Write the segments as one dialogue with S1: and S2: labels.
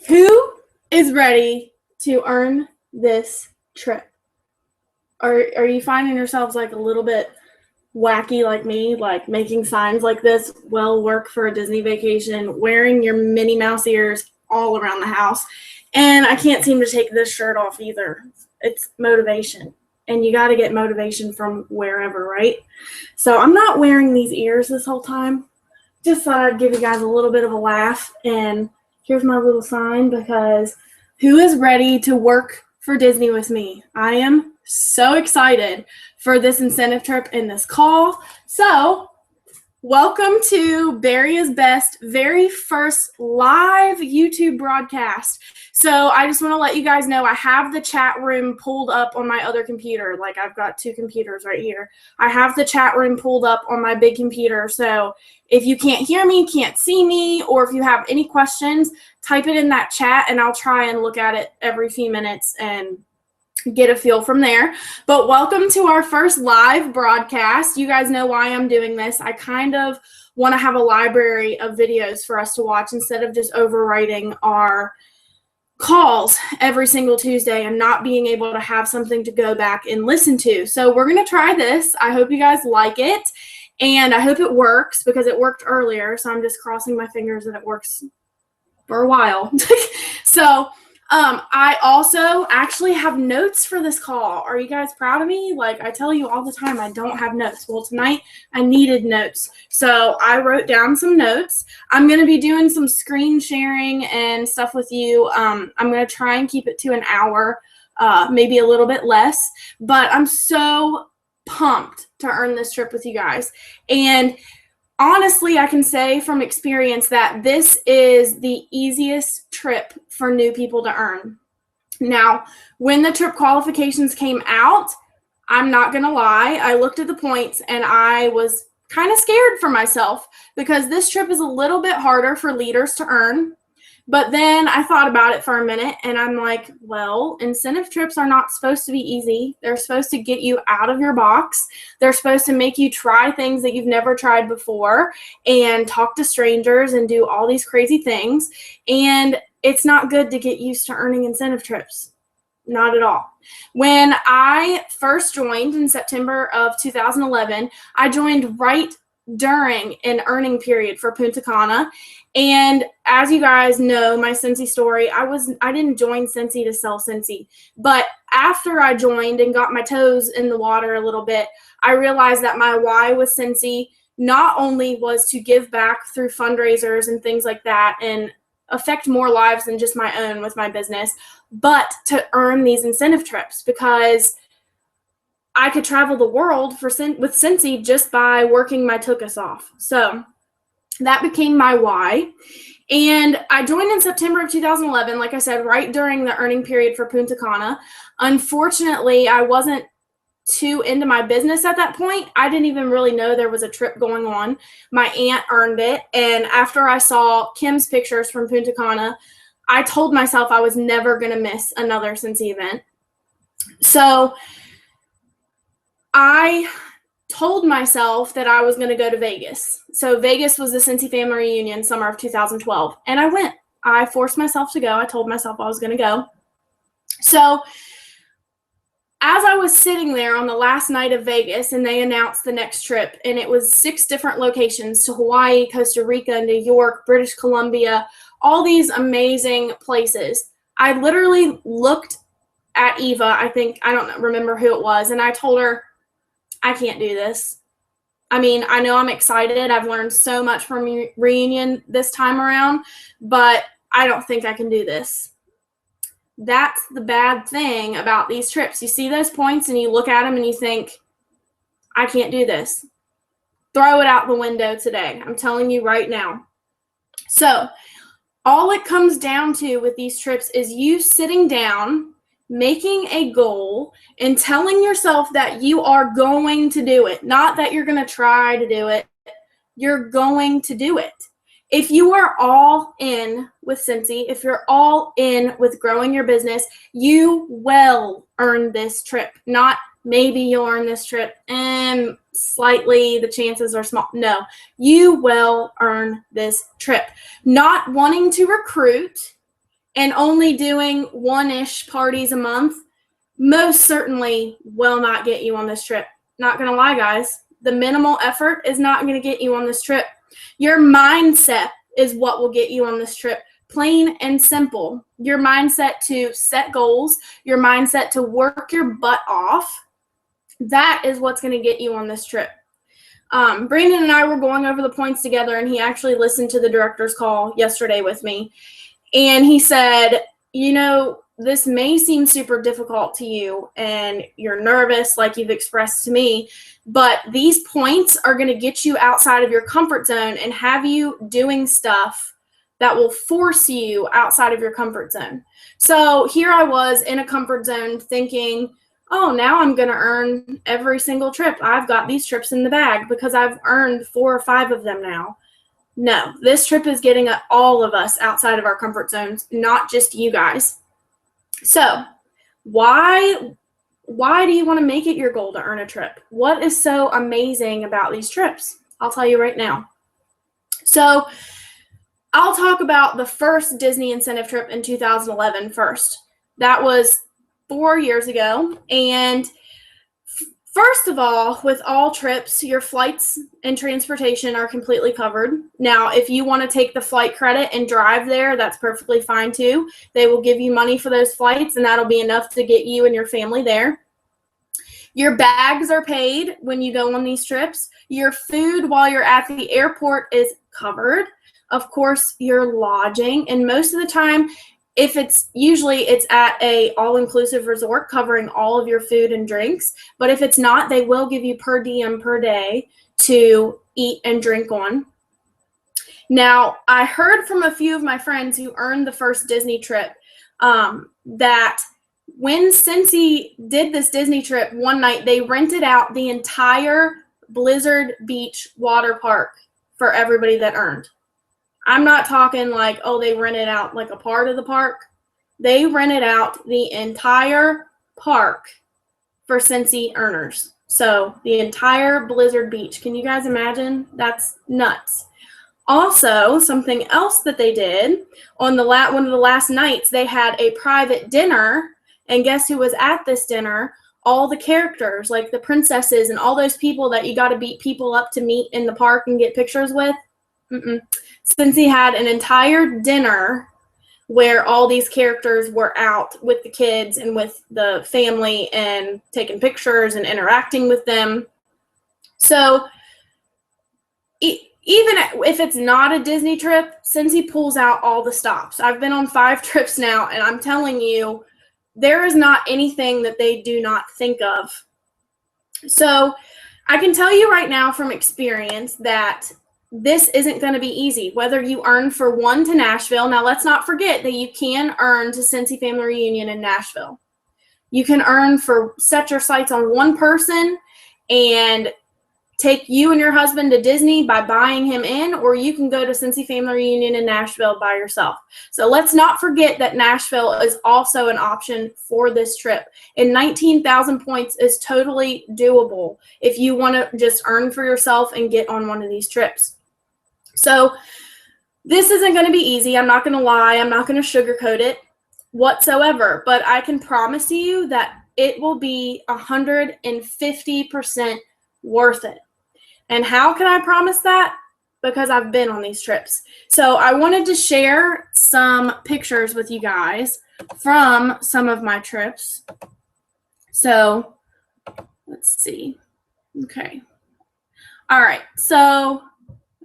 S1: Who is ready to earn this trip? Are you finding yourselves like a little bit wacky like me, like making signs like this will work for a Disney vacation, wearing your Minnie Mouse ears all around the house, and I can't seem to take this shirt off either. It's motivation, and you got to get motivation from wherever, right? So I'm not wearing these ears this whole time. Just thought I'd give you guys a little bit of a laugh, and here's my little sign because who is ready to work for Disney with me? I am so excited for this incentive trip and this call. So welcome to Baria's Best very first live YouTube broadcast. So I just want to let you guys know I have the chat room pulled up on my other computer. Like I've got two computers right here. I have the chat room pulled up on my big computer. So if you can't hear me, can't see me, or if you have any questions, type it in that chat and I'll try and look at it every few minutes and get a feel from there. But welcome to our first live broadcast. You guys know why I'm doing this. I kind of want to have a library of videos for us to watch instead of just overwriting our calls every single Tuesday and not being able to have something to go back and listen to. So we're going to try this. I hope you guys like it. And I hope it works because it worked earlier. So I'm just crossing my fingers that it works for a while. So I also actually have notes for this call. Are you guys proud of me? Like I tell you all the time, I don't have notes. Well, tonight I needed notes. So I wrote down some notes. I'm going to be doing some screen sharing and stuff with you. I'm going to try and keep it to an hour, maybe a little bit less, but I'm so pumped to earn this trip with you guys. And honestly, I can say from experience that this is the easiest trip for new people to earn. Now, when the trip qualifications came out, I'm not going to lie, I looked at the points and I was kind of scared for myself because this trip is a little bit harder for leaders to earn. But then I thought about it for a minute and I'm like, well, incentive trips are not supposed to be easy. They're supposed to get you out of your box. They're supposed to make you try things that you've never tried before and talk to strangers and do all these crazy things. And it's not good to get used to earning incentive trips. Not at all. When I first joined in September of 2011, I joined right during an earning period for Punta Cana. And as you guys know, my Cincy story, I didn't join Cincy to sell Cincy. But after I joined and got my toes in the water a little bit, I realized that my why with Cincy not only was to give back through fundraisers and things like that and affect more lives than just my own with my business, but to earn these incentive trips because I could travel the world with Cincy just by working my took-us off. So that became my why. And I joined in September of 2011, like I said, right during the earning period for Punta Cana. Unfortunately, I wasn't too into my business at that point. I didn't even really know there was a trip going on. My aunt earned it. And after I saw Kim's pictures from Punta Cana, I told myself I was never going to miss another Cincy event. So I told myself that I was going to go to Vegas. So Vegas was the Cincy family reunion summer of 2012. And I went. I forced myself to go. I told myself I was going to go. So as I was sitting there on the last night of Vegas and they announced the next trip, and it was 6 different locations to Hawaii, Costa Rica, New York, British Columbia, all these amazing places. I literally looked at Eva, I don't remember who it was, and I told her, I can't do this. I mean, I know I'm excited. I've learned so much from reunion this time around, but I don't think I can do this. That's the bad thing about these trips. You see those points and you look at them and you think, I can't do this. Throw it out the window today. I'm telling you right now. So all it comes down to with these trips is you sitting down, making a goal and telling yourself that you are going to do it, not that you're going to try to do it. You're going to do it. If you are all in with Cincy, if you're all in with growing your business, you will earn this trip. Not maybe you'll earn this trip and slightly the chances are small. No, you will earn this trip. Not wanting to recruit and only doing one-ish parties a month most certainly will not get you on this trip. Not going to lie, guys. The minimal effort is not going to get you on this trip. Your mindset is what will get you on this trip. Plain and simple. Your mindset to set goals, your mindset to work your butt off, that is what's going to get you on this trip. Brandon and I were going over the points together, and he actually listened to the director's call yesterday with me. And he said, you know, this may seem super difficult to you and you're nervous like you've expressed to me, but these points are going to get you outside of your comfort zone and have you doing stuff that will force you outside of your comfort zone. So here I was in a comfort zone thinking, oh, now I'm going to earn every single trip. I've got these trips in the bag because I've earned 4 or 5 of them now. No, this trip is getting all of us outside of our comfort zones, not just you guys. So why do you want to make it your goal to earn a trip? What is so amazing about these trips? I'll tell you right now. So I'll talk about the first Disney incentive trip in 2011 first. That was 4 years ago. And first of all, with all trips, your flights and transportation are completely covered. Now, if you want to take the flight credit and drive there, that's perfectly fine too. They will give you money for those flights, and that'll be enough to get you and your family there. Your bags are paid when you go on these trips. Your food while you're at the airport is covered. Of course, your lodging, and most of the time, it's at a all-inclusive resort covering all of your food and drinks. But if it's not, they will give you per diem per day to eat and drink on. Now, I heard from a few of my friends who earned the first Disney trip that when Cincy did this Disney trip one night, they rented out the entire Blizzard Beach water park for everybody that earned. I'm not talking like, oh, they rented out like a part of the park. They rented out the entire park for Cincy earners. So the entire Blizzard Beach. Can you guys imagine? That's nuts. Also, something else that they did on one of the last nights, they had a private dinner. And guess who was at this dinner? All the characters, like the princesses and all those people that you got to beat people up to meet in the park and get pictures with. Cincy had an entire dinner where all these characters were out with the kids and with the family and taking pictures and interacting with them. So even if it's not a Disney trip, Cincy pulls out all the stops. I've been on 5 trips now, and I'm telling you, there is not anything that they do not think of. So I can tell you right now from experience that this isn't going to be easy, whether you earn for one to Nashville. Now, let's not forget that you can earn to Cincy Family Reunion in Nashville. You can earn for set your sights on one person and take you and your husband to Disney by buying him in, or you can go to Cincy Family Reunion in Nashville by yourself. So let's not forget that Nashville is also an option for this trip. And 19,000 points is totally doable if you want to just earn for yourself and get on one of these trips. So this isn't going to be easy. I'm not going to lie. I'm not going to sugarcoat it whatsoever. But I can promise you that it will be 150% worth it. And how can I promise that? Because I've been on these trips. So I wanted to share some pictures with you guys from some of my trips. So let's see. Okay. All right. So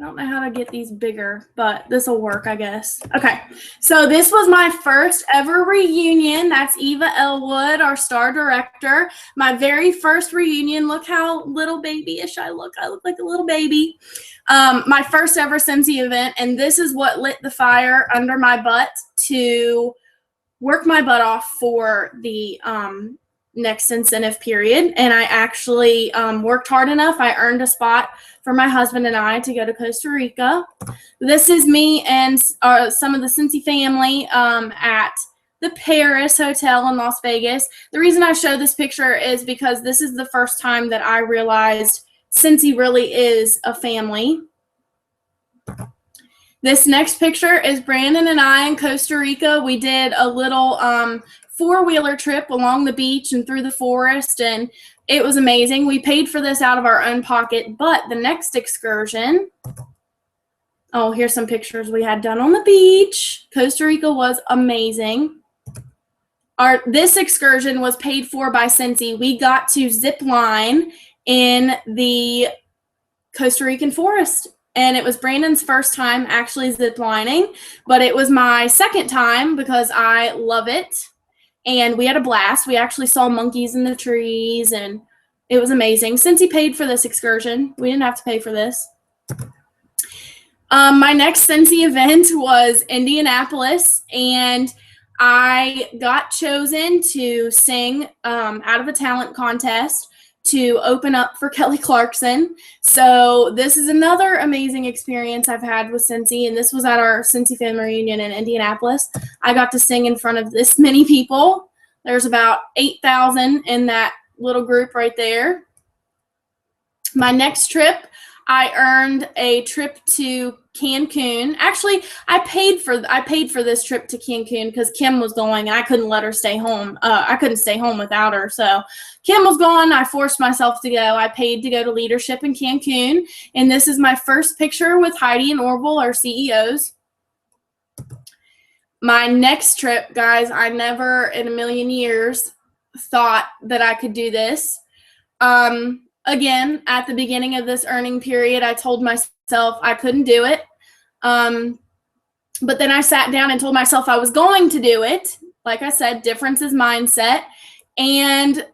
S1: I don't know how to get these bigger, but this will work, I guess. Okay, so this was my first ever reunion. That's Eva Elwood, our star director. My very first reunion. Look how little babyish I look. I look like a little baby. My first ever Cincy event, and this is what lit the fire under my butt to work my butt off for the next incentive period. And I actually worked hard enough. I earned a spot for my husband and I to go to Costa Rica. This is me and some of the Cincy family at the Paris Hotel in Las Vegas. The reason I show this picture is because this is the first time that I realized Cincy really is a family. This next picture is Brandon and I in Costa Rica. We did a little four-wheeler trip along the beach and through the forest, and it was amazing. We paid for this out of our own pocket, but the next excursion, oh, here's some pictures we had done on the beach. Costa Rica was amazing. This excursion was paid for by Cincy. We got to zip line in the Costa Rican forest, and it was Brandon's first time actually zip lining, but it was my second time because I love it, and we had a blast. We actually saw monkeys in the trees, and it was amazing. Cincy paid for this excursion. We didn't have to pay for this. My next Cincy event was Indianapolis, and I got chosen to sing out of a talent contest to open up for Kelly Clarkson. So this is another amazing experience I've had with Cincy, and this was at our Cincy family reunion in Indianapolis. I got to sing in front of this many people. There's about 8,000 in that little group right there. My next trip, I earned a trip to Cancun. Actually, I paid for this trip to Cancun because Kim was going and I couldn't let her stay home. I couldn't stay home without her. So Kim was gone. I forced myself to go. I paid to go to leadership in Cancun. And this is my first picture with Heidi and Orville, our CEOs. My next trip, guys, I never in a million years thought that I could do this. Again, at the beginning of this earning period, I told myself I couldn't do it. But then I sat down and told myself I was going to do it. Like I said, difference is mindset. And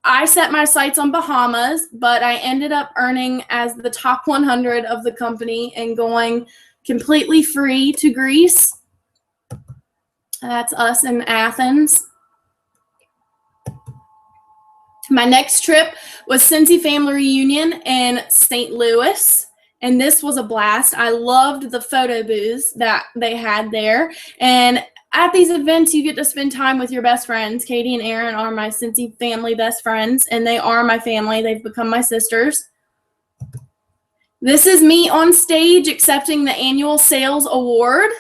S1: I set my sights on Bahamas, but I ended up earning as the top 100 of the company and going completely free to Greece. That's us in Athens. My next trip was Cincy Family Reunion in St. Louis, and this was a blast. I loved the photo booths that they had there, and at these events, you get to spend time with your best friends. Katie and Aaron are my Cincy family best friends, and they are my family. They've become my sisters. This is me on stage accepting the annual sales award,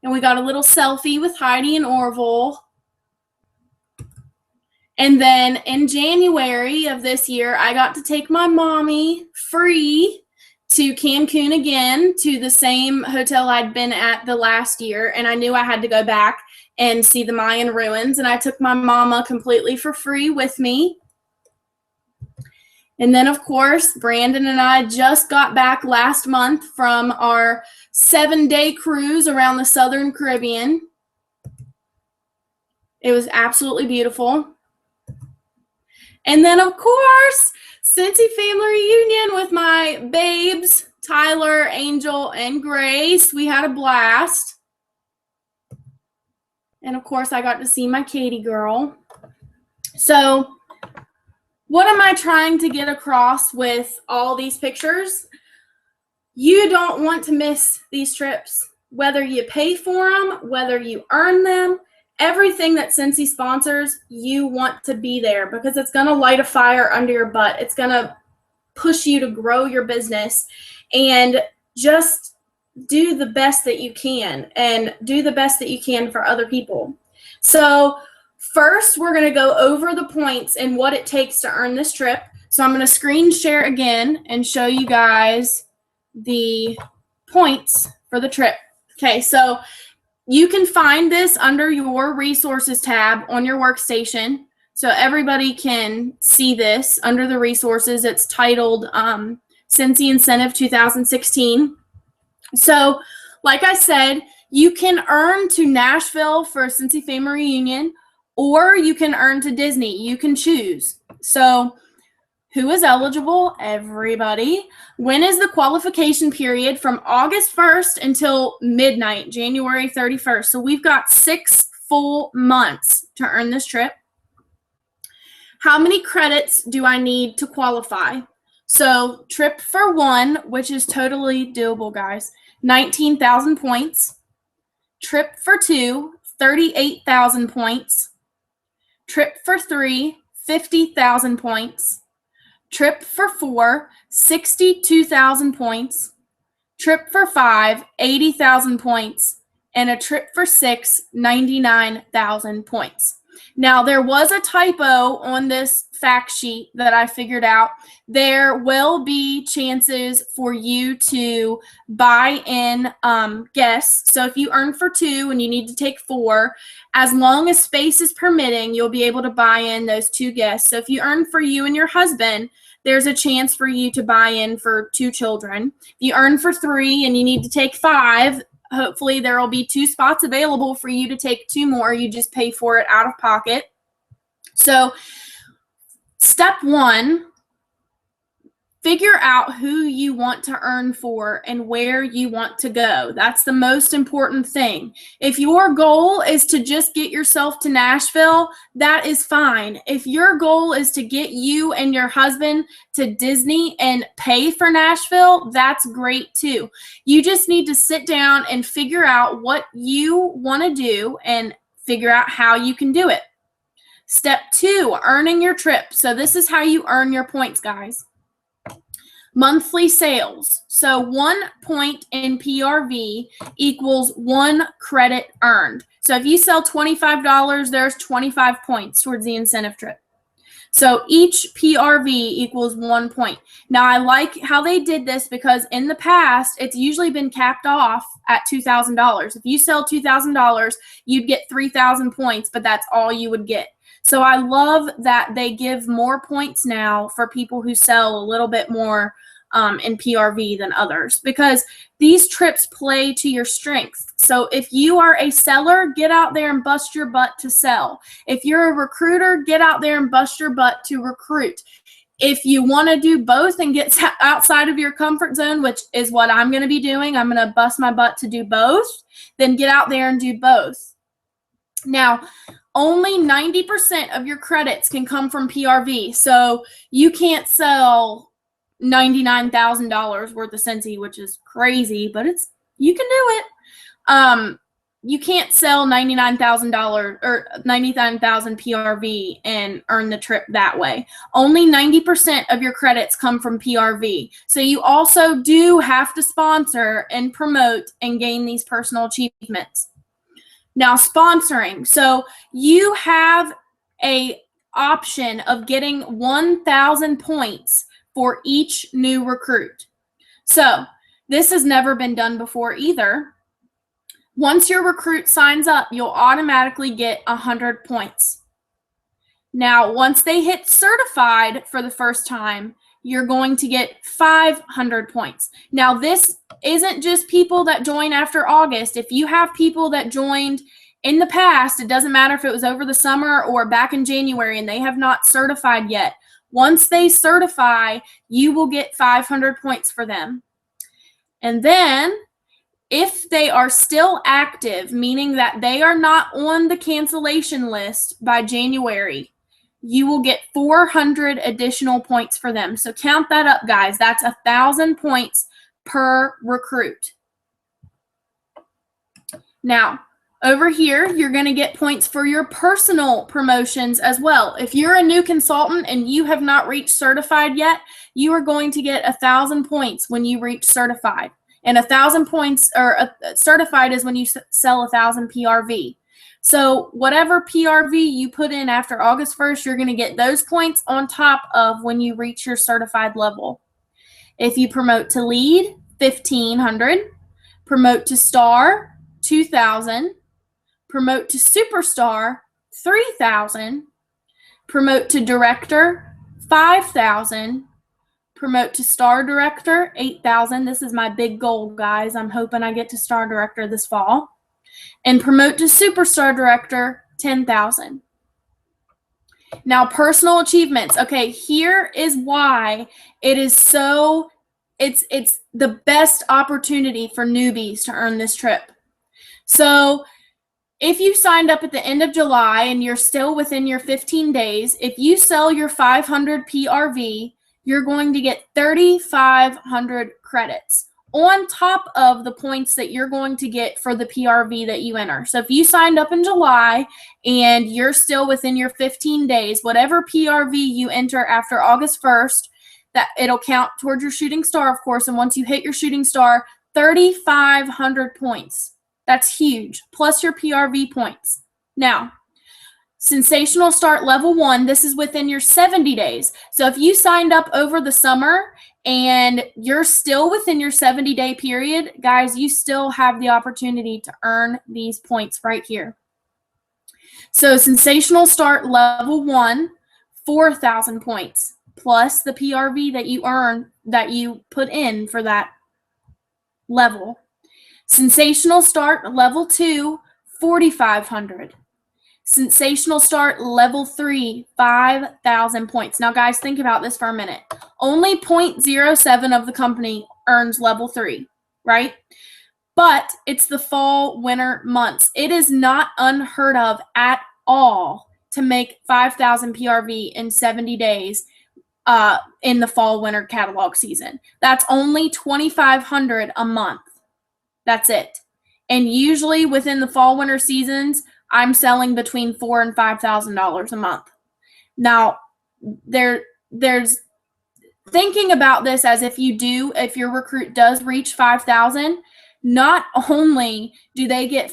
S1: and we got a little selfie with Heidi and Orville. And then in January of this year, I got to take my mommy free to Cancun again, to the same hotel I'd been at the last year. And I knew I had to go back and see the Mayan ruins. And I took my mama completely for free with me. And then, of course, Brandon and I just got back last month from our 7-day cruise around the Southern Caribbean. It was absolutely beautiful. And then, of course, Cincy family reunion with my babes, Tyler, Angel, and Grace. We had a blast. And, of course, I got to see my Katie girl. So, what am I trying to get across with all these pictures? You don't want to miss these trips. Whether you pay for them, whether you earn them, everything that Cincy sponsors, you want to be there because it's going to light a fire under your butt. It's going to push you to grow your business and just do the best that you can and do the best that you can for other people. So first, we're going to go over the points and what it takes to earn this trip. So I'm going to screen share again and show you guys the points for the trip. Okay, so you can find this under your resources tab on your workstation. So everybody can see this under the resources. It's titled Cincy Incentive 2016. So like I said, you can earn to Nashville for a Cincy family reunion, or you can earn to Disney. You can choose. So who is eligible? Everybody. When is the qualification period? From August 1st until midnight, January 31st. So we've got 6 full months to earn this trip. How many credits do I need to qualify? So trip for 1, which is totally doable, guys, 19,000 points. Trip for 2, 38,000 points. Trip for 3, 50,000 points. Trip for 4, 62,000 points. trip for 5, 80,000 points, and a trip for 6, 99,000 points. Now, there was a typo on this fact sheet that I figured out. There will be chances for you to buy in guests. So if you earn for 2 and you need to take 4, as long as space is permitting, you'll be able to buy in those 2 guests. So if you earn for you and your husband, there's a chance for you to buy in for 2 children. If you earn for 3 and you need to take 5, hopefully there will be 2 spots available for you to take 2 more. You just pay for it out of pocket. So step 1, figure out who you want to earn for and where you want to go. That's the most important thing. If your goal is to just get yourself to Nashville, that is fine. If your goal is to get you and your husband to Disney and pay for Nashville, that's great too. You just need to sit down and figure out what you want to do and figure out how you can do it. Step 2, earning your trip. So this is how you earn your points, guys. Monthly sales. So 1 point in PRV equals 1 credit earned. So if you sell $25, there's 25 points towards the incentive trip. So each PRV equals 1 point. Now, I like how they did this because in the past, it's usually been capped off at $2,000. If you sell $2,000, you'd get 3,000 points, but that's all you would get. So I love that they give more points now for people who sell a little bit more in PRV than others, because these trips play to your strengths. So if you are a seller, get out there and bust your butt to sell. If you're a recruiter, get out there and bust your butt to recruit. If you want to do both and get outside of your comfort zone, which is what I'm going to be doing, I'm going to bust my butt to do both, then get out there and do both. Now, only 90% of your credits can come from PRV. So you can't sell $99,000 worth of Scentsy, which is crazy, but you can do it. You can't sell $99,000 or 99,000 PRV and earn the trip that way. Only 90% of your credits come from PRV. So you also do have to sponsor and promote and gain these personal achievements. Now, sponsoring. So you have a option of getting 1,000 points for each new recruit. So this has never been done before either. Once your recruit signs up, you'll automatically get 100 points. Now, once they hit certified for the first time, you're going to get 500 points. Now, this isn't just people that join after August. If you have people that joined in the past, it doesn't matter if it was over the summer or back in January and they have not certified yet. Once they certify, you will get 500 points for them. And then if they are still active, meaning that they are not on the cancellation list by January, you will get 400 additional points for them. So count that up, guys. That's 1,000 points per recruit. Now, over here, you're going to get points for your personal promotions as well. If you're a new consultant and you have not reached certified yet, you are going to get 1,000 points when you reach certified. And 1,000 points, or certified is when you sell 1,000 PRV. So whatever PRV you put in after August 1st, you're going to get those points on top of when you reach your certified level. If you promote to lead, 1,500. Promote to star, 2,000. Promote to superstar, 3,000. Promote to director, 5,000. Promote to star director, 8,000. This is my big goal, guys. I'm hoping I get to star director this fall. And promote to superstar director, 10,000. Now, personal achievements. Okay, here is why it is so, it's the best opportunity for newbies to earn this trip. So if you signed up at the end of July and you're still within your 15 days, if you sell your 500 PRV, you're going to get 3,500 credits on top of the points that you're going to get for the PRV that you enter. So if you signed up in July and you're still within your 15 days, whatever PRV you enter after August 1st, that it'll count towards your shooting star, of course. And once you hit your shooting star, 3,500 points. That's huge, plus your PRV points. Now, Sensational Start Level 1, this is within your 70 days. So if you signed up over the summer and you're still within your 70-day period, guys, you still have the opportunity to earn these points right here. So Sensational Start Level 1, 4,000 points, plus the PRV that you earn, that you put in for that level. Sensational Start Level 2, 4,500. Sensational Start Level 3, 5,000 points. Now, guys, think about this for a minute. Only 0.07 of the company earns Level 3, right? But it's the fall, winter months. It is not unheard of at all to make 5,000 PRV in 70 days in the fall, winter catalog season. That's only 2,500 a month. That's it. And usually within the fall, winter seasons, I'm selling between $4,000 and $5,000 a month. Now, there's thinking about this as if your recruit does reach 5,000, not only do they get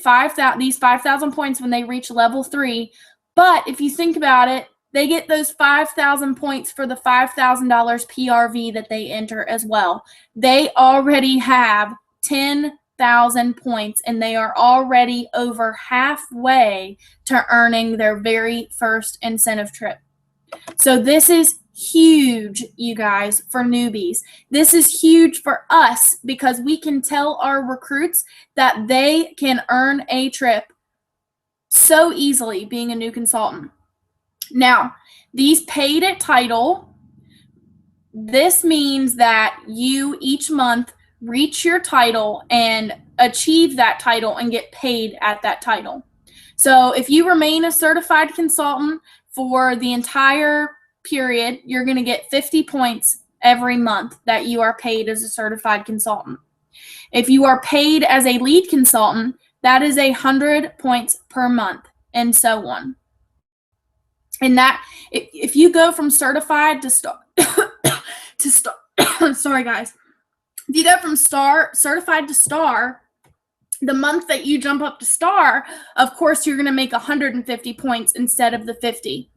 S1: these 5,000 points when they reach level 3, but if you think about it, they get those 5,000 points for the $5,000 PRV that they enter as well. They already have 10,000 points, and they are already over halfway to earning their very first incentive trip. So this is huge, you guys, for newbies. This is huge for us because we can tell our recruits that they can earn a trip so easily being a new consultant. Now, these paid at title, this means that you each month reach your title and achieve that title and get paid at that title. So if you remain a certified consultant for the entire period, you're going to get 50 points every month that you are paid as a certified consultant. If you are paid as a lead consultant, that is 100 points per month, and so on. And that, if you go from certified to star, sorry guys, if you go from certified to star, the month that you jump up to star, of course, you're going to make 150 points instead of the 50.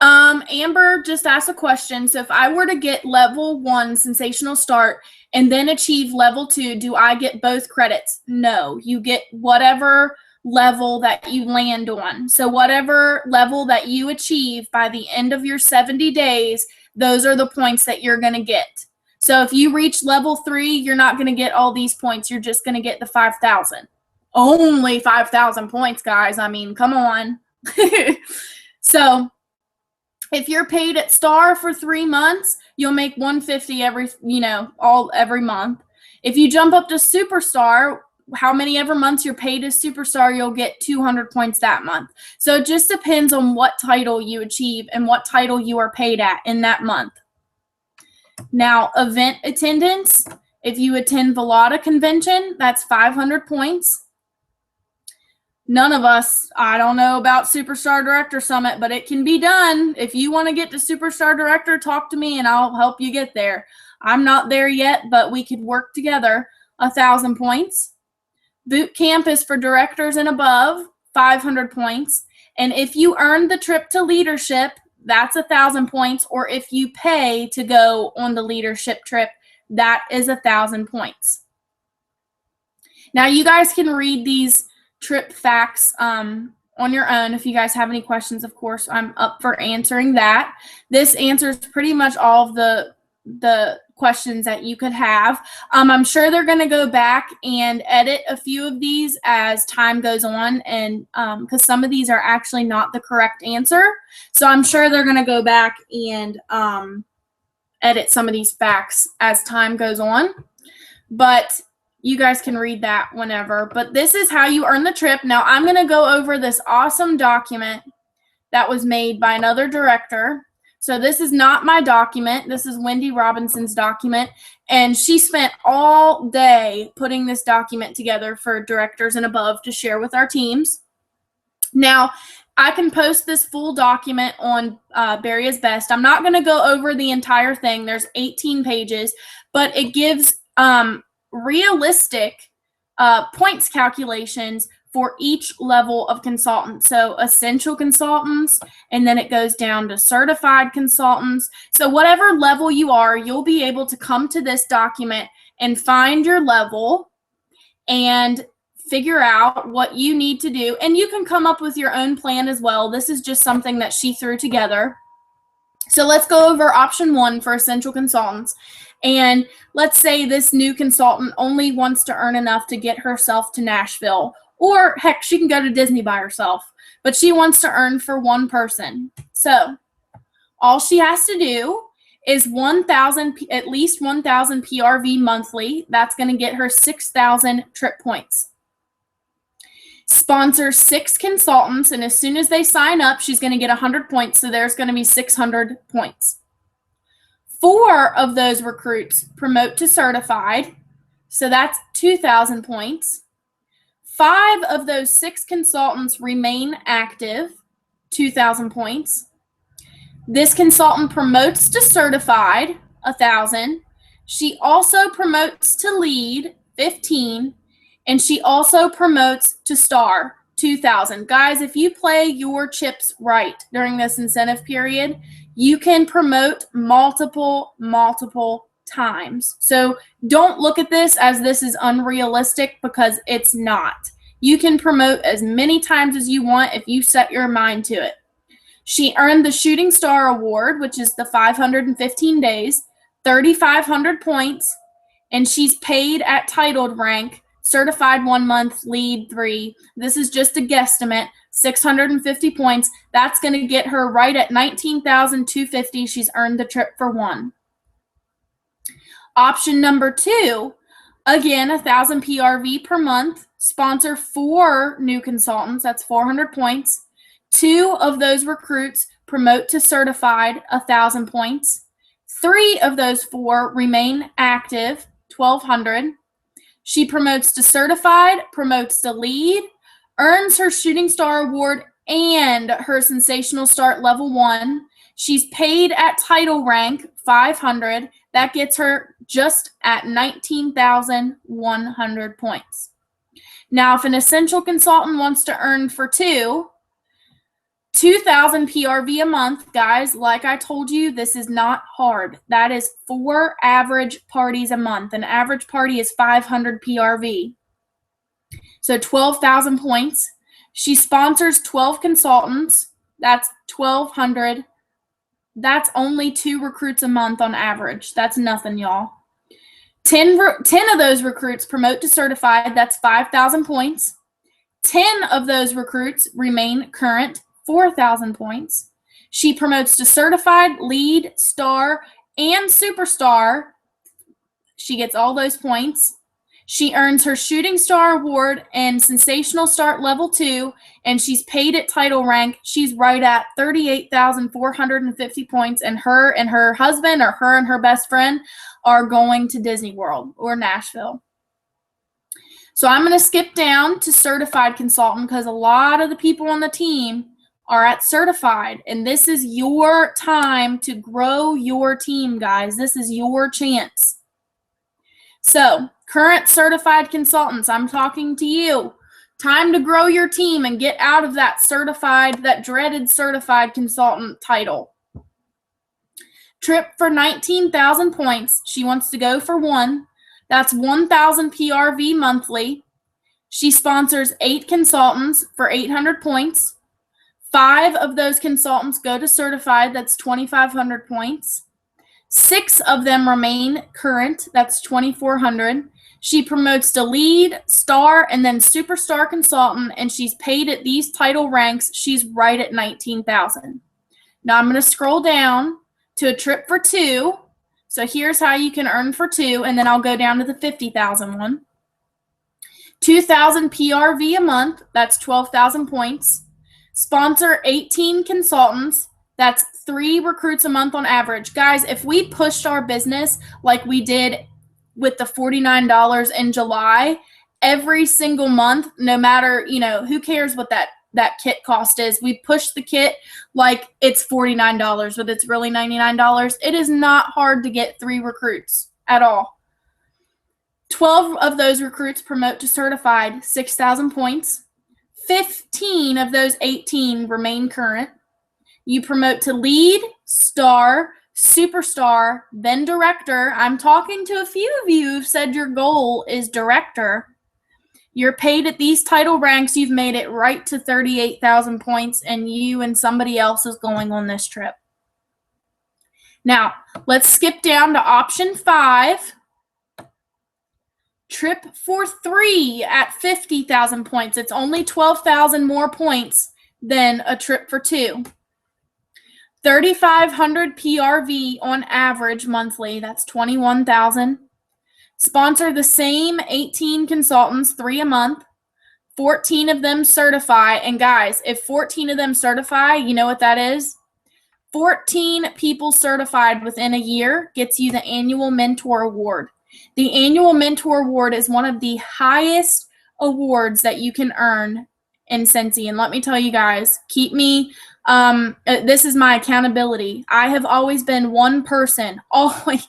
S1: Amber just asked a question. So if I were to get level 1 Sensational Start and then achieve level 2, do I get both credits? No, you get whatever level that you land on. So whatever level that you achieve by the end of your 70 days, those are the points that you're going to get. So if you reach level 3, you're not going to get all these points. You're just going to get the 5,000. Only 5,000 points, guys. I mean, come on. So if you're paid at star for 3 months, you'll make 150 every month. If you jump up to superstar, how many ever months you're paid as superstar, you'll get 200 points that month. So it just depends on what title you achieve and what title you are paid at in that month. Now, event attendance, if you attend Velada Convention, that's 500 points. None of us, I don't know about Superstar Director Summit, but it can be done. If you want to get to Superstar Director, talk to me and I'll help you get there. I'm not there yet, but we could work together. 1,000 points. Boot camp is for directors and above, 500 points. And if you earn the trip to leadership, that's 1,000 points. Or if you pay to go on the leadership trip, that is 1,000 points. Now you guys can read these trip facts on your own. If you guys have any questions, of course, I'm up for answering that. This answers pretty much all of the questions that you could have. I'm sure they're going to go back and edit a few of these as time goes on, and because some of these are actually not the correct answer. So I'm sure they're going to go back and edit some of these facts as time goes on. But you guys can read that whenever. But this is how you earn the trip. Now I'm going to go over this awesome document that was made by another director. So this is not my document. This is Wendy Robinson's document. And she spent all day putting this document together for directors and above to share with our teams. Now, I can post this full document on Baria's Best. I'm not going to go over the entire thing. There's 18 pages, but it gives realistic points calculations for each level of consultant. So essential consultants, and then it goes down to certified consultants. So whatever level you are, you'll be able to come to this document and find your level and figure out what you need to do. And you can come up with your own plan as well. This is just something that she threw together. So let's go over option 1 for essential consultants. And let's say this new consultant only wants to earn enough to get herself to Nashville. Or heck, she can go to Disney by herself. But she wants to earn for one person. So all she has to do is at least 1,000 PRV monthly. That's going to get her 6,000 trip points. Sponsor 6 consultants, and as soon as they sign up, she's going to get 100 points, so there's going to be 600 points. 4 of those recruits promote to certified, so that's 2,000 points. 5 of those 6 consultants remain active, 2,000 points. This consultant promotes to certified, 1,000. She also promotes to lead, 15. And she also promotes to star, 2,000. Guys, if you play your chips right during this incentive period, you can promote multiple times. So don't look at this as this is unrealistic, because it's not. You can promote as many times as you want if you set your mind to it. She earned the Shooting Star Award, which is the 515 days, 3,500 points, and she's paid at titled rank, certified 1 month, lead 3. This is just a guesstimate, 650 points. That's going to get her right at 19,250. She's earned the trip for 1. Option number 2, again, 1,000 PRV per month. Sponsor 4 new consultants. That's 400 points. 2 of those recruits promote to certified, 1,000 points. 3 of those 4 remain active, 1,200. She promotes to certified, promotes to lead, earns her Shooting Star Award and her Sensational Start Level 1. She's paid at title rank, 500. That gets her just at 19,100 points. Now, if an essential consultant wants to earn for 2,000 PRV a month, guys, like I told you, this is not hard. That is 4 average parties a month. An average party is 500 PRV. So 12,000 points. She sponsors 12 consultants. That's 1,200. That's only 2 recruits a month on average. That's nothing, y'all. 10 of those recruits promote to certified. That's 5,000 points. 10 of those recruits remain current, 4,000 points. She promotes to certified, lead, star, and superstar. She gets all those points. She earns her Shooting Star Award and Sensational Start Level 2, and she's paid at title rank. She's right at 38,450 points, and her husband, or her and her best friend, are going to Disney World or Nashville. So I'm going to skip down to certified consultant, because a lot of the people on the team are at certified, and this is your time to grow your team, guys. This is your chance. So, current certified consultants, I'm talking to you. Time to grow your team and get out of that dreaded certified consultant title. Trip for 19,000 points. She wants to go for 1. That's 1,000 PRV monthly. She sponsors 8 consultants for 800 points. 5 of those consultants go to certified. That's 2,500 points. 6 of them remain current. That's 2,400. She promotes to lead, star, and then superstar consultant, and she's paid at these title ranks. She's right at 19,000. Now I'm going to scroll down to a trip for 2. So here's how you can earn for 2, and then I'll go down to the 50,000 one. 2,000 PRV a month. That's 12,000 points. Sponsor 18 consultants. That's 3 recruits a month on average. Guys, if we pushed our business like we did with the $49 in July, every single month, no matter, who cares what that kit cost is. We push the kit like it's $49, but it's really $99. It is not hard to get 3 recruits at all. 12 of those recruits promote to certified, 6,000 points. 15 of those 18 remain current. You promote to lead, star, superstar, then director. I'm talking to a few of you who've said your goal is director. You're paid at these title ranks. You've made it right to 38,000 points, and you and somebody else is going on this trip. Now, let's skip down to option 5. Trip for 3 at 50,000 points. It's only 12,000 more points than a trip for 2. 3,500 PRV on average monthly. That's 21,000. Sponsor the same 18 consultants, 3 a month. 14 of them certify. And guys, if 14 of them certify, you know what that is? 14 people certified within a year gets you the annual mentor award. The annual mentor award is one of the highest awards that you can earn in Cincy. And let me tell you guys, keep me, this is my accountability. I have always been one person away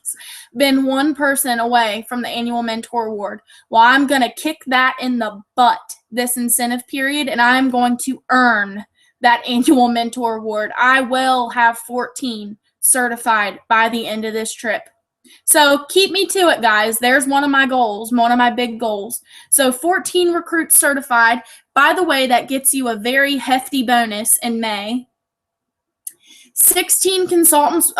S1: from the annual mentor award. Well, I'm going to kick that in the butt this incentive period, and I'm going to earn that annual mentor award. I will have 14 certified by the end of this trip. So keep me to it, guys. There's one of my goals, one of my big goals. So 14 recruits certified. By the way, that gets you a very hefty bonus in May. 16 consultants,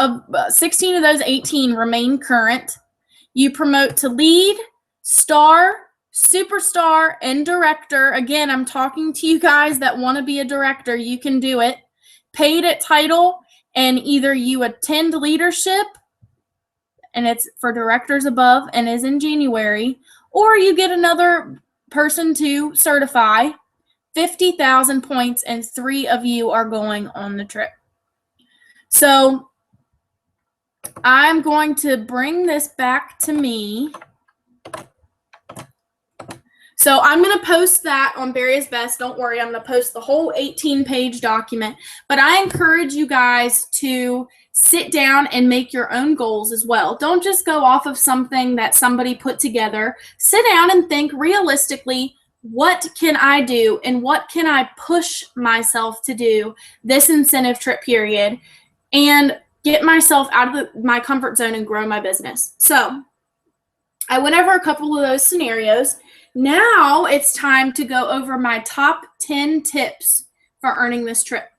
S1: 16 of those 18 remain current. You promote to lead, star, superstar, and director. Again, I'm talking to you guys that want to be a director. You can do it. Paid at title, and either you attend leadership, and it's for directors above and is in January, or you get another person to certify. 50,000 points, and 3 of you are going on the trip. So I'm going to bring this back to me. So I'm going to post that on Baria's Best. Don't worry, I'm going to post the whole 18-page document. But I encourage you guys to sit down and make your own goals as well. Don't just go off of something that somebody put together. Sit down and think realistically, what can I do and what can I push myself to do this incentive trip period and get myself out of my comfort zone and grow my business. So I went over a couple of those scenarios. Now it's time to go over my top 10 tips for earning this trip.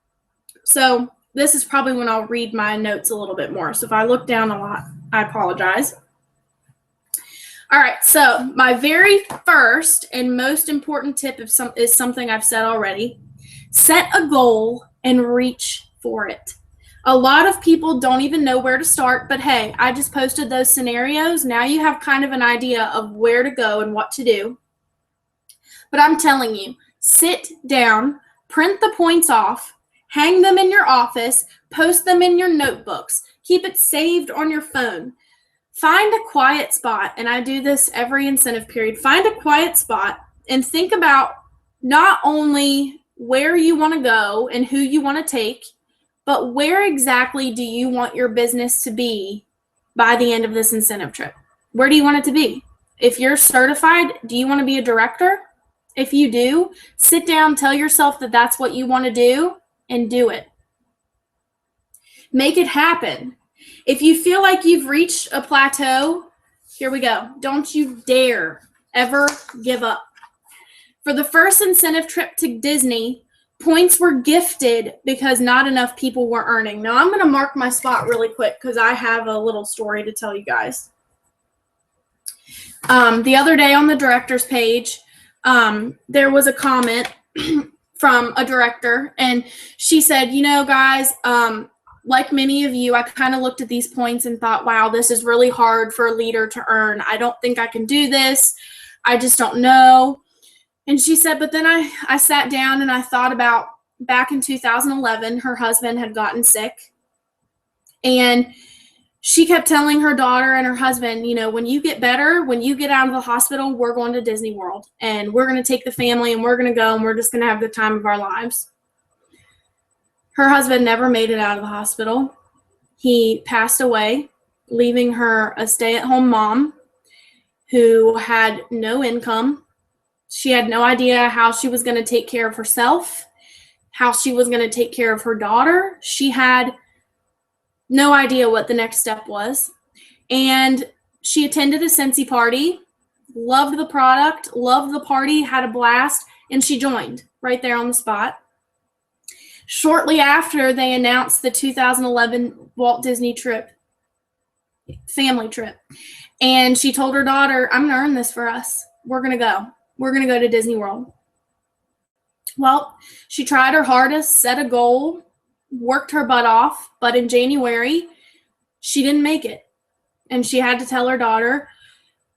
S1: So this is probably when I'll read my notes a little bit more. So if I look down a lot, I apologize. All right, so my very first and most important tip is something I've said already. Set a goal and reach for it. A lot of people don't even know where to start, but hey, I just posted those scenarios. Now you have kind of an idea of where to go and what to do. But I'm telling you, sit down, print the points off, hang them in your office, post them in your notebooks, keep it saved on your phone. Find a quiet spot, and I do this every incentive period. Find a quiet spot and think about not only where you want to go and who you want to take, but where exactly do you want your business to be by the end of this incentive trip? Where do you want it to be? If you're certified, do you want to be a director? If you do, sit down, tell yourself that that's what you want to do, and do it. Make it happen. If you feel like you've reached a plateau, here we go. Don't you dare ever give up. For the first incentive trip to Disney, points were gifted because not enough people were earning. Now I'm going to mark my spot really quick because I have a little story to tell you guys. The other day on the director's page, there was a comment from a director, and she said, you know, guys, like many of you, I kind of looked at these points and thought, wow, this is really hard for a leader to earn. I don't think I can do this. I just don't know. And she said, but then I sat down and I thought about back in 2011, her husband had gotten sick. And she kept telling her daughter and her husband, you know, when you get better, when you get out of the hospital, we're going to Disney World. And we're going to take the family and we're going to go and we're just going to have the time of our lives. Her husband never made it out of the hospital. He passed away, leaving her a stay-at-home mom. who had no income. She had no idea how she was going to take care of herself, how she was going to take care of her daughter. She had no idea what the next step was. And she attended a Scentsy party, loved the product, loved the party, had a blast, and she joined right there on the spot. Shortly after, they announced the 2011 Walt Disney trip, family trip. And she told her daughter, I'm going to earn this for us. We're going to go. We're going to go to Disney World. Well, she tried her hardest, set a goal, worked her butt off, but in January, she didn't make it. And she had to tell her daughter,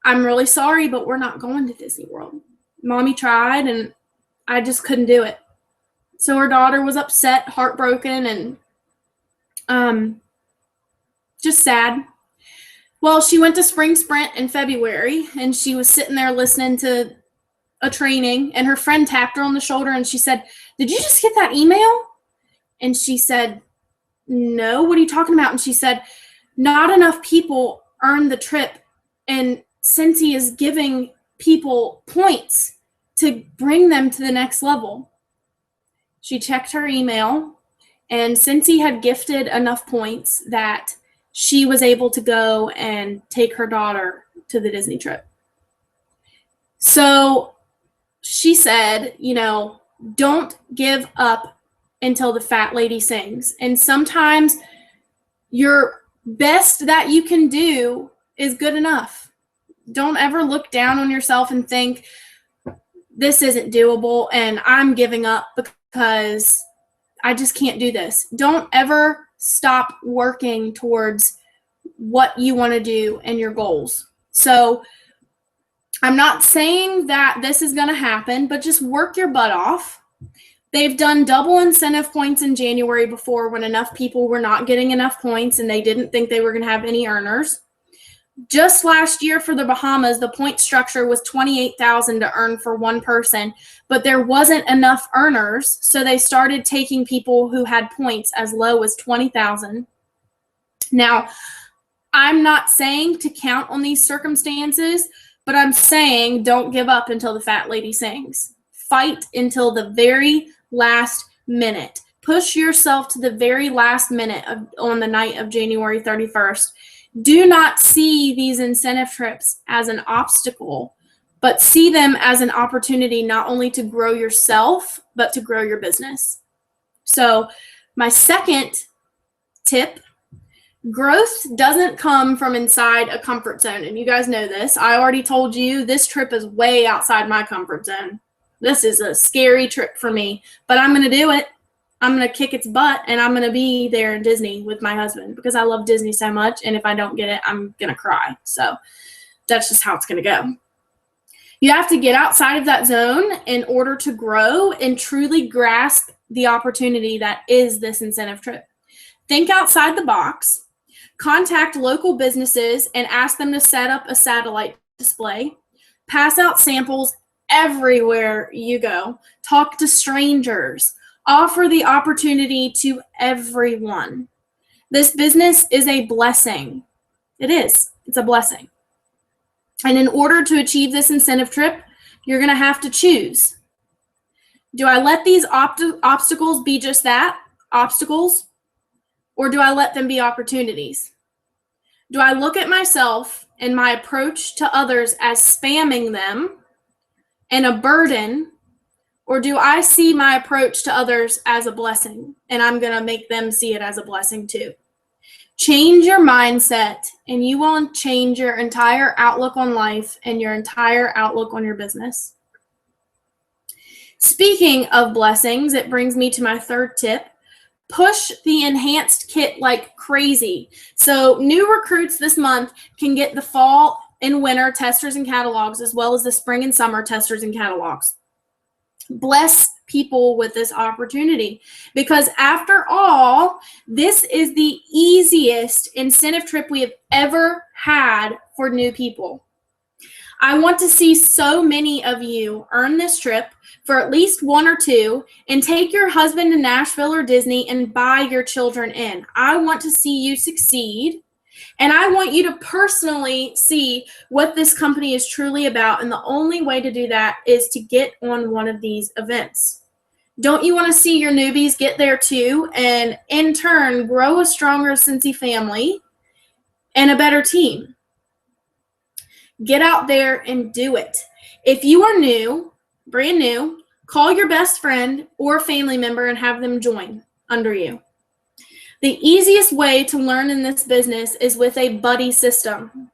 S1: I'm really sorry, but we're not going to Disney World. Mommy tried, and I just couldn't do it. So her daughter was upset, heartbroken, and just sad. Well, she went to Spring Sprint in February, and she was sitting there listening to a training, and her friend tapped her on the shoulder, and she said, did you just get that email? And she said, no, what are you talking about? And she said, not enough people earned the trip, and Scentsy is giving people points to bring them to the next level. She checked her email, and Scentsy had gifted enough points that she was able to go and take her daughter to the Disney trip. So she said, don't give up until the fat lady sings. And sometimes your best that you can do is good enough. Don't ever look down on yourself and think, this isn't doable and I'm giving up because I just can't do this. Don't ever stop working towards what you want to do and your goals. So I'm not saying that this is going to happen, but just work your butt off. They've done double incentive points in January before when enough people were not getting enough points and they didn't think they were going to have any earners. Just last year for the Bahamas, the point structure was $28,000 to earn for one person, but there wasn't enough earners, so they started taking people who had points as low as $20,000. Now, I'm not saying to count on these circumstances, but I'm saying don't give up until the fat lady sings. Fight until the very last minute. Push yourself to the very last minute on the night of January 31st. Do not see these incentive trips as an obstacle, but see them as an opportunity not only to grow yourself, but to grow your business. So my second tip, growth doesn't come from inside a comfort zone. And you guys know this. I already told you this trip is way outside my comfort zone. This is a scary trip for me, but I'm going to do it. I'm going to kick its butt, and I'm going to be there in Disney with my husband because I love Disney so much, and if I don't get it, I'm going to cry. So that's just how it's going to go. You have to get outside of that zone in order to grow and truly grasp the opportunity that is this incentive trip. Think outside the box. Contact local businesses and ask them to set up a satellite display. Pass out samples everywhere you go. Talk to strangers. Offer the opportunity to everyone. This business is a blessing. It is. It's a blessing. And in order to achieve this incentive trip, you're going to have to choose. Do I let these obstacles be just that, obstacles, or do I let them be opportunities? Do I look at myself and my approach to others as spamming them and a burden, or do I see my approach to others as a blessing, and I'm going to make them see it as a blessing too? Change your mindset, and you will change your entire outlook on life and your entire outlook on your business. Speaking of blessings, it brings me to my third tip. Push the enhanced kit like crazy. So new recruits this month can get the fall and winter testers and catalogs, as well as the spring and summer testers and catalogs. Bless people with this opportunity, because after all, this is the easiest incentive trip we have ever had for new people. I want to see so many of you earn this trip for at least one or two and take your husband to Nashville or Disney and buy your children in. I want to see you succeed. And I want you to personally see what this company is truly about. And the only way to do that is to get on one of these events. Don't you want to see your newbies get there too, and in turn grow a stronger Cincy family and a better team? Get out there and do it. If you are new, brand new, call your best friend or family member and have them join under you. The easiest way to learn in this business is with a buddy system.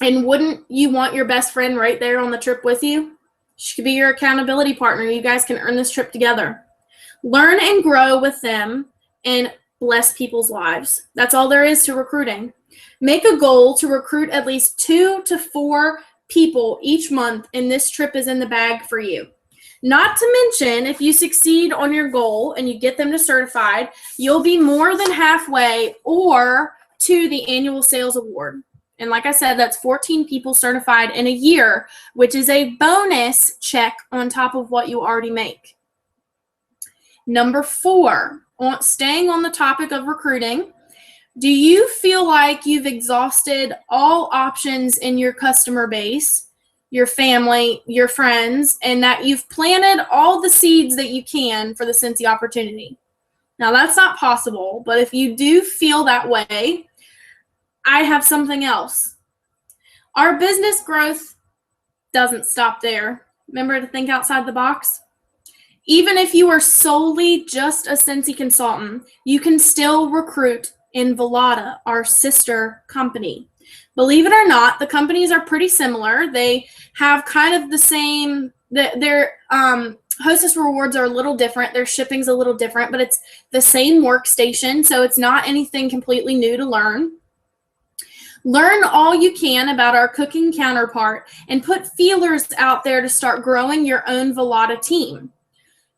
S1: And wouldn't you want your best friend right there on the trip with you? She could be your accountability partner. You guys can earn this trip together. Learn and grow with them and bless people's lives. That's all there is to recruiting. Make a goal to recruit at least 2 to 4 people each month, and this trip is in the bag for you. Not to mention, if you succeed on your goal and you get them to certified, you'll be more than halfway or to the annual sales award. And like I said, that's 14 people certified in a year, which is a bonus check on top of what you already make. Number 4, staying on the topic of recruiting, do you feel like you've exhausted all options in your customer base, your family, your friends, and that you've planted all the seeds that you can for the Cincy opportunity? Now, that's not possible, but if you do feel that way, I have something else. Our business growth doesn't stop there. Remember to think outside the box? Even if you are solely just a Cincy consultant, you can still recruit in Velada, our sister company. Believe it or not, the companies are pretty similar. They have kind of the same, their hostess rewards are a little different. Their shipping's a little different, but it's the same workstation, so it's not anything completely new to learn. Learn all you can about our cooking counterpart and put feelers out there to start growing your own Velada team.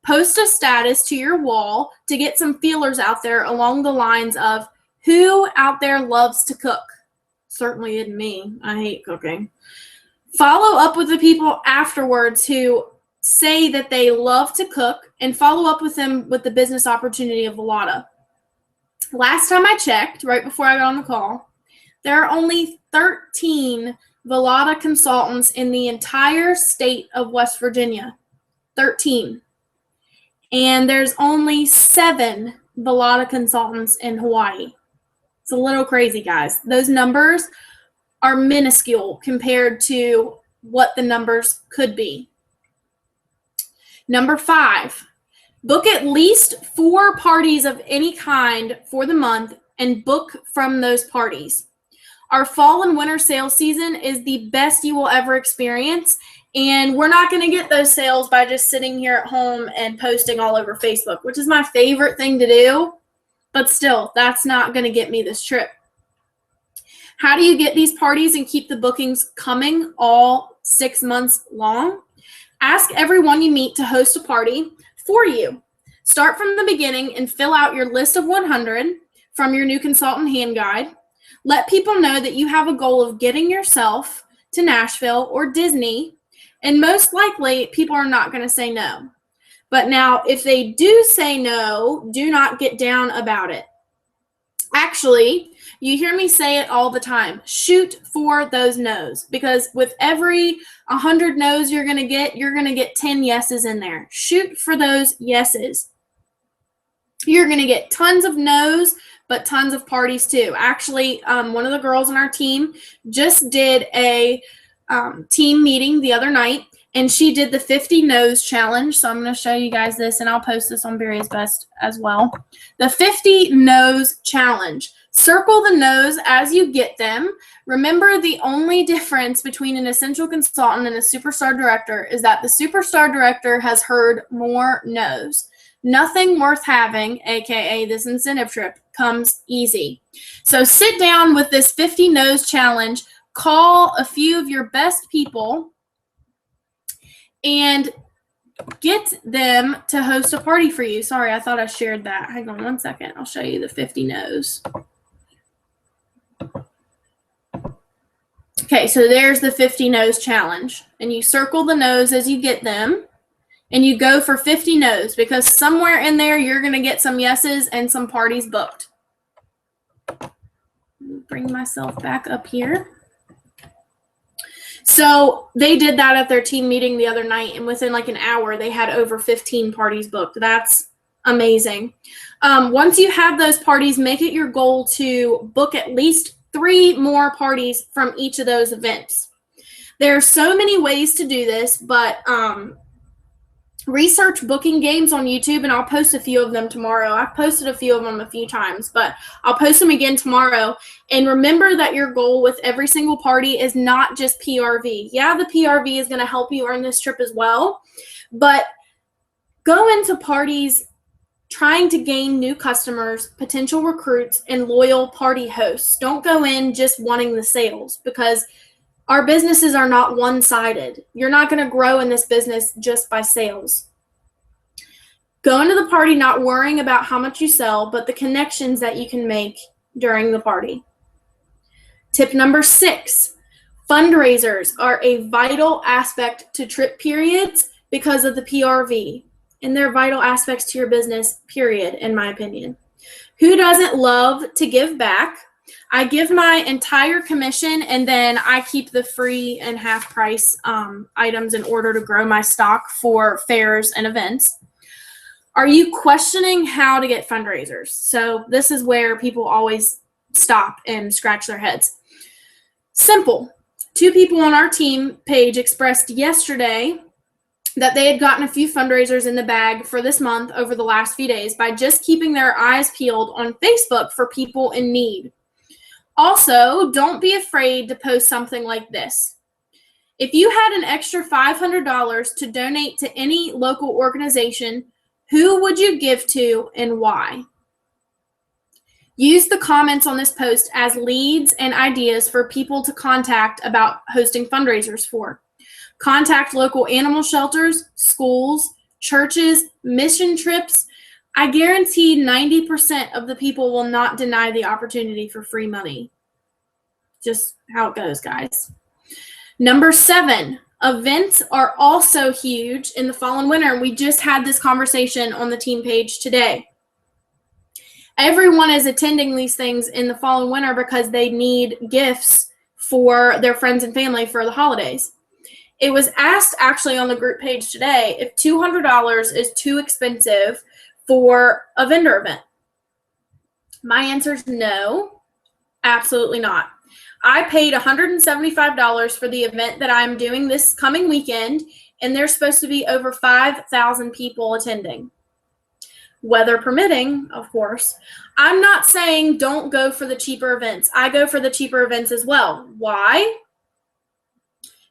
S1: Post a status to your wall to get some feelers out there along the lines of, who out there loves to cook? Certainly isn't me. I hate cooking. Follow up with the people afterwards who say that they love to cook, and follow up with them with the business opportunity of Velada. Last time I checked, right before I got on the call, there are only 13 Velada consultants in the entire state of West Virginia. 13. And there's only 7 Velada consultants in Hawaii. It's a little crazy, guys. Those numbers are minuscule compared to what the numbers could be. Number 5, book at least 4 parties of any kind for the month and book from those parties. Our fall and winter sales season is the best you will ever experience, and we're not going to get those sales by just sitting here at home and posting all over Facebook, which is my favorite thing to do, but still, that's not going to get me this trip. How do you get these parties and keep the bookings coming all 6 months long? Ask everyone you meet to host a party for you. Start from the beginning and fill out your list of 100 from your new consultant hand guide. Let people know that you have a goal of getting yourself to Nashville or Disney, and most likely people are not going to say no. But now, if they do say no, do not get down about it. Actually, you hear me say it all the time. Shoot for those no's, because with every 100 no's you're going to get 10 yeses in there. Shoot for those yeses. You're going to get tons of no's, but tons of parties too. Actually, one of the girls on our team just did a team meeting the other night, and she did the 50 no's challenge. So I'm going to show you guys this, and I'll post this on Baria's Best as well. The 50 no's challenge. Circle the no's as you get them. Remember, the only difference between an essential consultant and a superstar director is that the superstar director has heard more no's. Nothing worth having, aka this incentive trip, comes easy. So sit down with this 50 no's challenge, call a few of your best people, and get them to host a party for you. Sorry, I thought I shared that. Hang on one second. I'll show you the 50 no's. Okay, so there's the 50 no's challenge. And you circle the no's as you get them. And you go for 50 no's, because somewhere in there you're going to get some yeses and some parties booked. bring myself back up here. So they did that at their team meeting the other night, and within like an hour, they had over 15 parties booked. That's amazing. Once you have those parties, make it your goal to book at least 3 more parties from each of those events. There are so many ways to do this, but research booking games on YouTube, and I'll post a few of them tomorrow. I've posted a few of them a few times, but I'll post them again tomorrow. And remember that your goal with every single party is not just PRV. Yeah, the PRV is going to help you earn this trip as well, but go into parties trying to gain new customers, potential recruits, and loyal party hosts. Don't go in just wanting the sales, because our businesses are not one-sided. You're not going to grow in this business just by sales. Go into the party not worrying about how much you sell, but the connections that you can make during the party. Tip number 6, fundraisers are a vital aspect to trip periods because of the PRV, and they're vital aspects to your business, period, in my opinion. Who doesn't love to give back? I give my entire commission, and then I keep the free and half price items in order to grow my stock for fairs and events. Are you questioning how to get fundraisers? So this is where people always stop and scratch their heads. Simple. 2 people on our team page expressed yesterday that they had gotten a few fundraisers in the bag for this month over the last few days by just keeping their eyes peeled on Facebook for people in need. Also, don't be afraid to post something like this. If you had an extra $500 to donate to any local organization, who would you give to and why? Use the comments on this post as leads and ideas for people to contact about hosting fundraisers for. Contact local animal shelters, schools, churches, mission trips. I guarantee 90% of the people will not deny the opportunity for free money. Just how it goes, guys. Number 7, events are also huge in the fall and winter. We just had this conversation on the team page today. Everyone is attending these things in the fall and winter because they need gifts for their friends and family for the holidays. It was asked actually on the group page today if $200 is too expensive for a vendor event. My answer is no, absolutely not. I paid $175 for the event that I'm doing this coming weekend, and there's supposed to be over 5,000 people attending. Weather permitting, of course. I'm not saying don't go for the cheaper events. I go for the cheaper events as well. Why?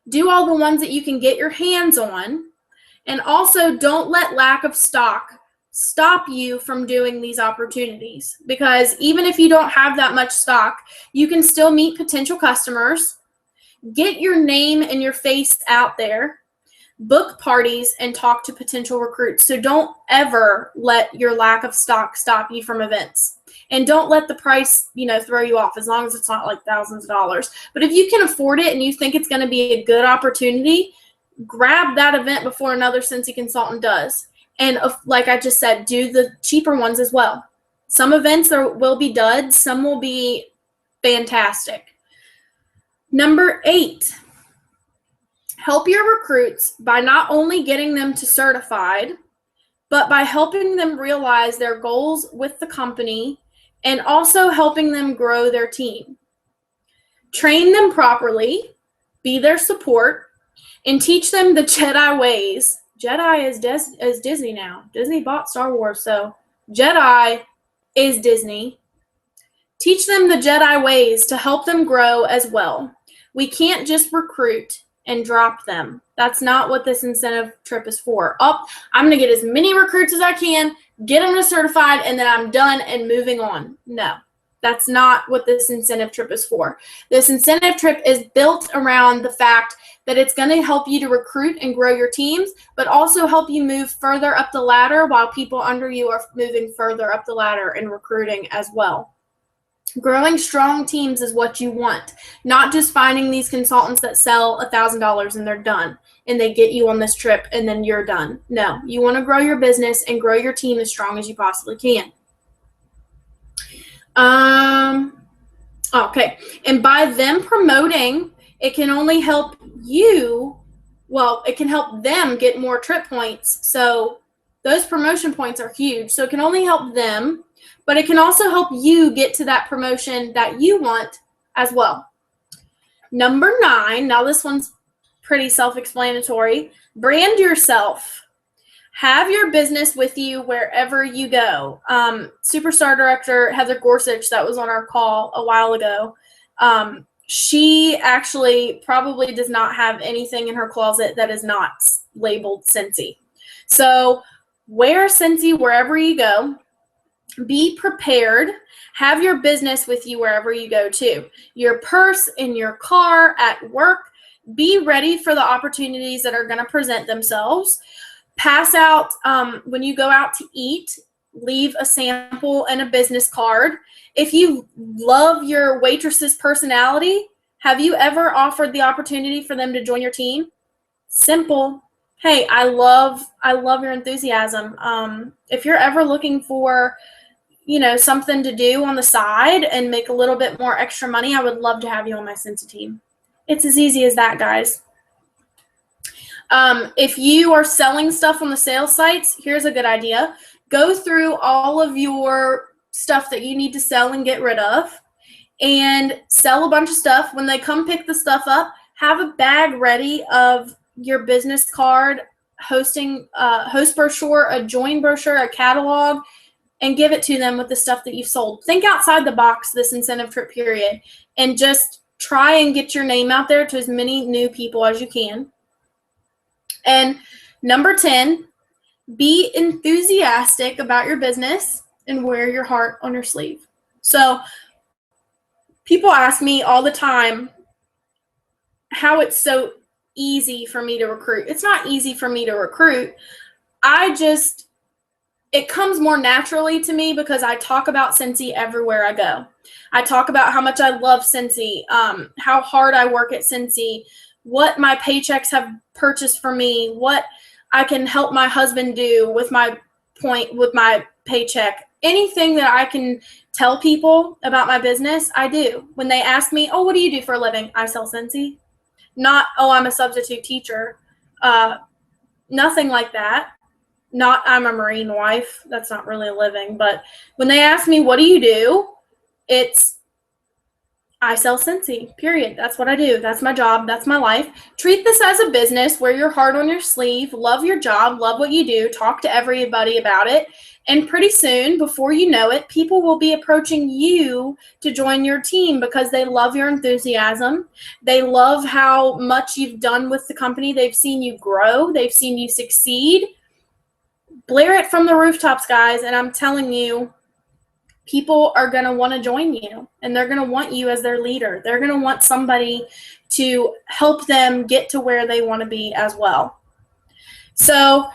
S1: Do all the ones that you can get your hands on, and also don't let lack of stock stop you from doing these opportunities, because even if you don't have that much stock, you can still meet potential customers, get your name and your face out there, book parties, and talk to potential recruits. So don't ever let your lack of stock stop you from events. And don't let the price, throw you off, as long as it's not like thousands of dollars. But if you can afford it and you think it's going to be a good opportunity, grab that event before another Cincy consultant does. And like I just said, do the cheaper ones as well. Some events will be duds. Some will be fantastic. Number 8, help your recruits by not only getting them to certified, but by helping them realize their goals with the company and also helping them grow their team. Train them properly, be their support, and teach them the Jedi ways. Jedi is Disney now. Disney bought Star Wars, so Jedi is Disney. Teach them the Jedi ways to help them grow as well. We can't just recruit and drop them. That's not what this incentive trip is for. I'm going to get as many recruits as I can, get them to certified, and then I'm done and moving on. No, that's not what this incentive trip is for. This incentive trip is built around the fact that it's going to help you to recruit and grow your teams, but also help you move further up the ladder while people under you are moving further up the ladder and recruiting as well. Growing strong teams is what you want, not just finding these consultants that sell $1,000 and they're done and they get you on this trip and then you're done. No, you want to grow your business and grow your team as strong as you possibly can. Okay. And by them promoting, it can only help you. Well, it can help them get more trip points. So those promotion points are huge. So it can only help them, but it can also help you get to that promotion that you want as well. Number 9, now this one's pretty self-explanatory. Brand yourself. Have your business with you wherever you go. Superstar director Heather Gorsuch, that was on our call a while ago, she actually probably does not have anything in her closet that is not labeled Scentsy. So wear Scentsy wherever you go. Be prepared. Have your business with you wherever you go too. Your purse, in your car, at work. Be ready for the opportunities that are going to present themselves. Pass out when you go out to eat. Leave a sample and a business card. If you love your waitress's personality, have you ever offered the opportunity for them to join your team? Simple. Hey, I love your enthusiasm. If you're ever looking for, something to do on the side and make a little bit more extra money, I would love to have you on my Scentsy team. It's as easy as that, guys. If you are selling stuff on the sales sites, here's a good idea. Go through all of your stuff that you need to sell and get rid of and sell a bunch of stuff. When they come pick the stuff up, have a bag ready of your business card, host brochure, a join brochure, a catalog, and give it to them with the stuff that you've sold. Think outside the box this incentive trip period and just try and get your name out there to as many new people as you can. And number 10, be enthusiastic about your business and wear your heart on your sleeve. So people ask me all the time how it's so easy for me to recruit. It's not easy for me to recruit. It comes more naturally to me because I talk about Scentsy everywhere I go. I talk about how much I love Scentsy, how hard I work at Scentsy, what my paychecks have purchased for me, what I can help my husband do with my paycheck. Anything that I can tell people about my business, I do. When they ask me, oh, what do you do for a living? I sell Scentsy. Not, oh, I'm a substitute teacher. Nothing like that. Not, I'm a Marine wife. That's not really a living. But when they ask me, what do you do? It's, I sell Scentsy, period. That's what I do. That's my job. That's my life. Treat this as a business. Wear your heart on your sleeve. Love your job. Love what you do. Talk to everybody about it. And pretty soon, before you know it, people will be approaching you to join your team because they love your enthusiasm. They love how much you've done with the company. They've seen you grow. They've seen you succeed. Blare it from the rooftops, guys. And I'm telling you, people are going to want to join you, and they're going to want you as their leader. They're going to want somebody to help them get to where they want to be as well. So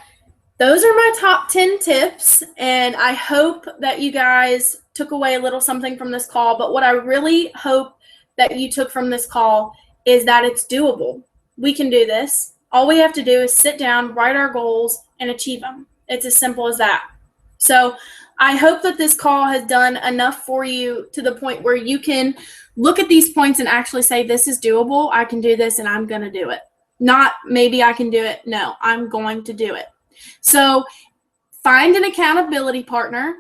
S1: those are my top 10 tips, and I hope that you guys took away a little something from this call. But what I really hope that you took from this call is that it's doable. We can do this. All we have to do is sit down, write our goals, and achieve them. It's as simple as that. So I hope that this call has done enough for you to the point where you can look at these points and actually say, this is doable. I can do this, and I'm going to do it. Not maybe I can do it. No, I'm going to do it. So find an accountability partner.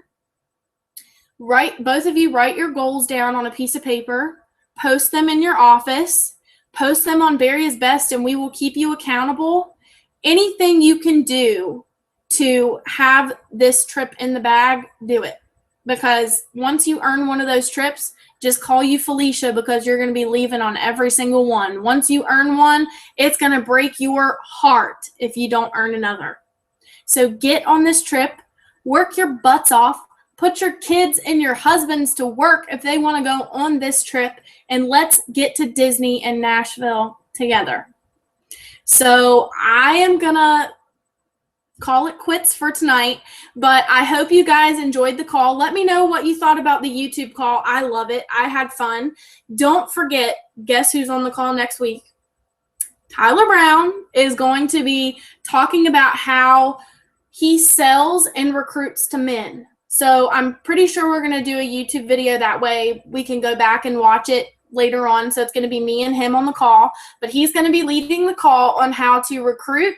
S1: Both of you write your goals down on a piece of paper. Post them in your office. Post them on Baria's Best, and we will keep you accountable. Anything you can do to have this trip in the bag, do it. Because once you earn one of those trips, just call you Felicia because you're going to be leaving on every single one. Once you earn one, it's going to break your heart if you don't earn another. So get on this trip, work your butts off, put your kids and your husbands to work if they want to go on this trip, and let's get to Disney and Nashville together. So I am going to call it quits for tonight, but I hope you guys enjoyed the call. Let me know what you thought about the YouTube call. I love it. I had fun. Don't forget, guess who's on the call next week? Tyler Brown is going to be talking about how he sells and recruits to men. So I'm pretty sure we're going to do a YouTube video. That way we can go back and watch it later on. So it's going to be me and him on the call, but he's going to be leading the call on how to recruit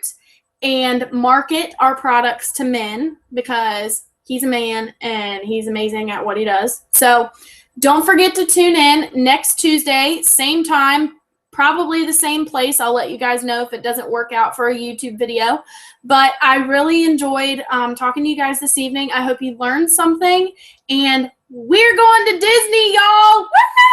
S1: and market our products to men, because he's a man and he's amazing at what he does. So don't forget to tune in next Tuesday, same time, probably the same place. I'll let you guys know if it doesn't work out for a YouTube video. But I really enjoyed talking to you guys this evening. I hope you learned something. And we're going to Disney, y'all. Woo-hoo!